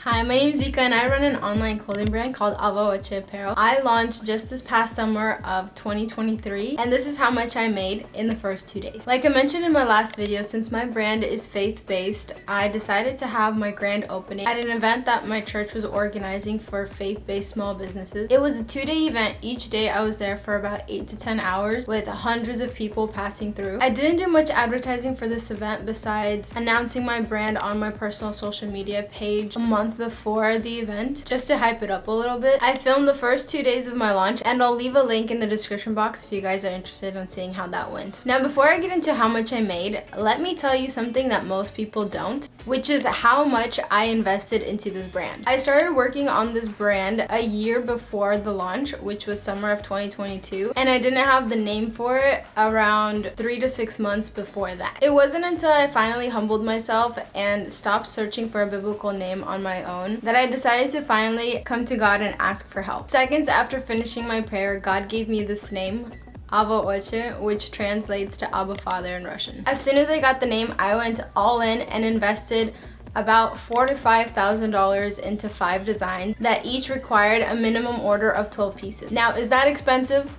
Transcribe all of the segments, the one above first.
Hi, my name is Vika and I run an online clothing brand called Outtakes Apparel. I launched just this past summer of 2023 and this is how much I made in the first 2 days. Like I mentioned in my last video, since my brand is faith-based, I decided to have my grand opening at an event that my church was organizing for faith-based small businesses. It was a 2-day event. Each day I was there for about 8 to 10 hours with hundreds of people passing through. I didn't do much advertising for this event besides announcing my brand on my personal social media page a month before the event just to hype it up a little bit. I filmed the first 2 days of my launch and I'll leave a link in the description box if you guys are interested in seeing how that went. Now before I get into how much I made, let me tell you something that most people don't, which is how much I invested into this brand. I started working on this brand a year before the launch, which was summer of 2022, and I didn't have the name for it around 3 to 6 months before that. It wasn't until I finally humbled myself and stopped searching for a biblical name on my own that I decided to finally come to God and ask for help. Seconds after finishing my prayer, God gave me this name, Outtakes, which translates to Abba Father in Russian. As soon as I got the name, I went all in and invested about $4,000 to $5,000 into 5 designs that each required a minimum order of 12 pieces. Now, is that expensive?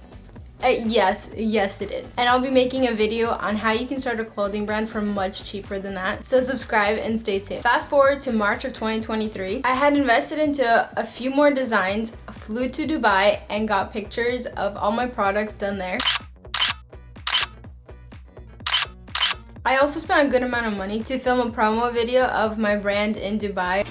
Yes it is. And I'll be making a video on how you can start a clothing brand for much cheaper than that. So subscribe and stay tuned. Fast forward to March of 2023. I had invested into a few more designs, flew to Dubai and got pictures of all my products done there. I also spent a good amount of money to film a promo video of my brand in Dubai.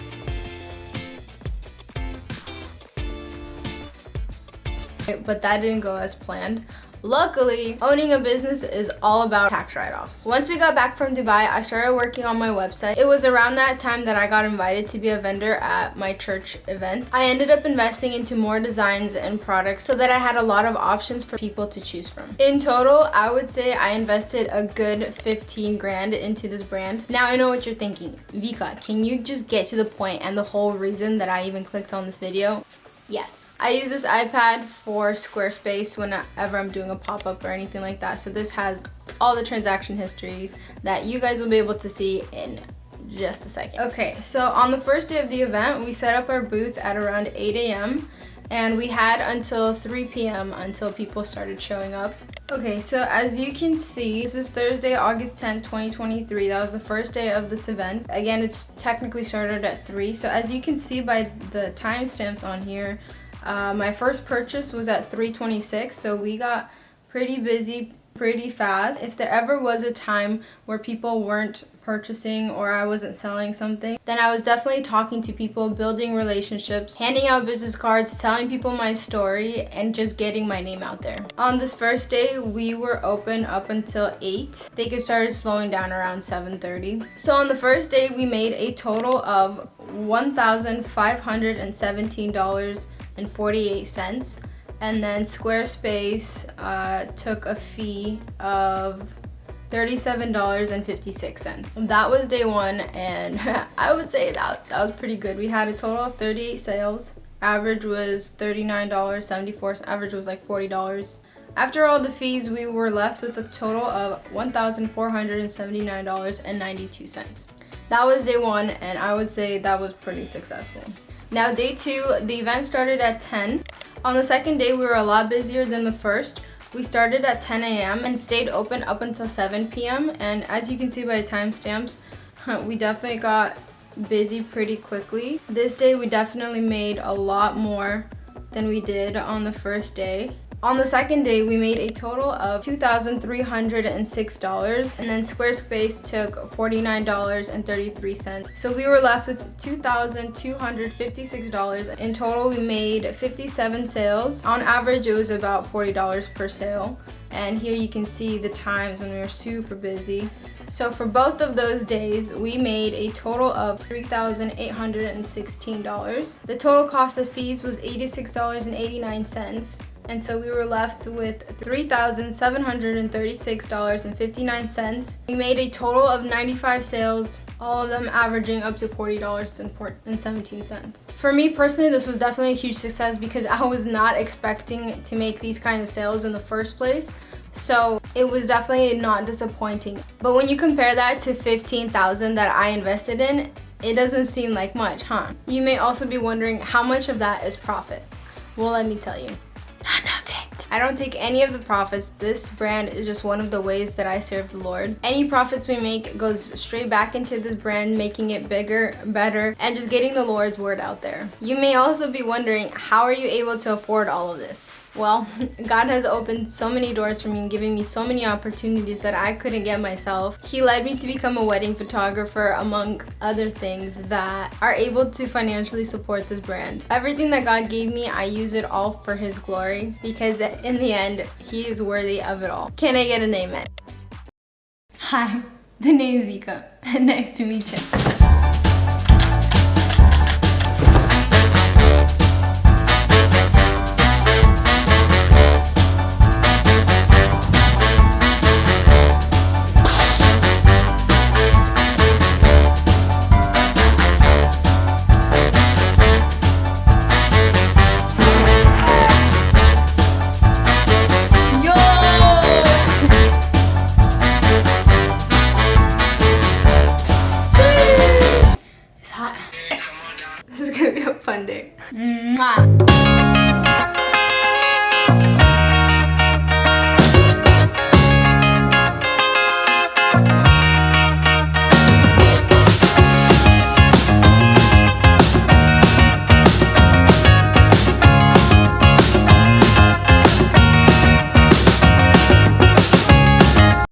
But that didn't go as planned. Luckily, owning a business is all about tax write-offs. Once we got back from Dubai, I started working on my website. It was around that time that I got invited to be a vendor at my church event. I ended up investing into more designs and products so that I had a lot of options for people to choose from. In total, I would say I invested a good 15 grand into this brand. Now I know what you're thinking. Vika, can you just get to the point and the whole reason that I even clicked on this video? Yes. I use this iPad for Squarespace whenever I'm doing a pop-up or anything like that. So this has all the transaction histories that you guys will be able to see in just a second. Okay, so on the first day of the event, we set up our booth at around 8 a.m. and we had until 3 p.m. until people started showing up. Okay, so as you can see, this is Thursday, August 10th, 2023. That was the first day of this event. Again, it's technically started at 3. So as you can see by the timestamps on here, my first purchase was at 3:26. So we got pretty busy pretty fast. If there ever was a time where people weren't purchasing or I wasn't selling something, then I was definitely talking to people, building relationships, handing out business cards, telling people my story, and just getting my name out there. On this first day, we were open up until 8. I think it started slowing down around 7:30. So on the first day, we made a total of $1,517.48. And then Squarespace took a fee of $37.56. That was day 1 and I would say that was pretty good. We had a total of 38 sales. Average was $39.74. Average was like $40. After all the fees, we were left with a total of $1,479.92. That was day 1 and I would say that was pretty successful. Now day 2, the event started at 10. On the second day, we were a lot busier than the first. We started at 10 a.m. and stayed open up until 7 p.m. And as you can see by timestamps, we definitely got busy pretty quickly. This day, we definitely made a lot more than we did on the first day. On the second day, we made a total of $2,306, and then Squarespace took $49.33. So we were left with $2,256. In total, we made 57 sales. On average, it was about $40 per sale. And here you can see the times when we were super busy. So for both of those days, we made a total of $3,816. The total cost of fees was $86.89. And so we were left with $3,736.59. We made a total of 95 sales, all of them averaging up to $40.17. For me personally, this was definitely a huge success because I was not expecting to make these kind of sales in the first place. So it was definitely not disappointing. But when you compare that to $15,000 that I invested in, It doesn't seem like much, huh? You may also be wondering how much of that is profit. Well, let me tell you. None of it. I don't take any of the profits. This brand is just one of the ways that I serve the Lord. Any profits we make goes straight back into this brand, making it bigger, better, and just getting the Lord's word out there. You may also be wondering, how are you able to afford all of this? Well, God has opened so many doors for me and given me so many opportunities that I couldn't get myself. He led me to become a wedding photographer, among other things that are able to financially support this brand. Everything that God gave me, I use it all for His glory, because in the end, He is worthy of it all. Can I get an amen? Hi, the name is Vika. Nice to meet you.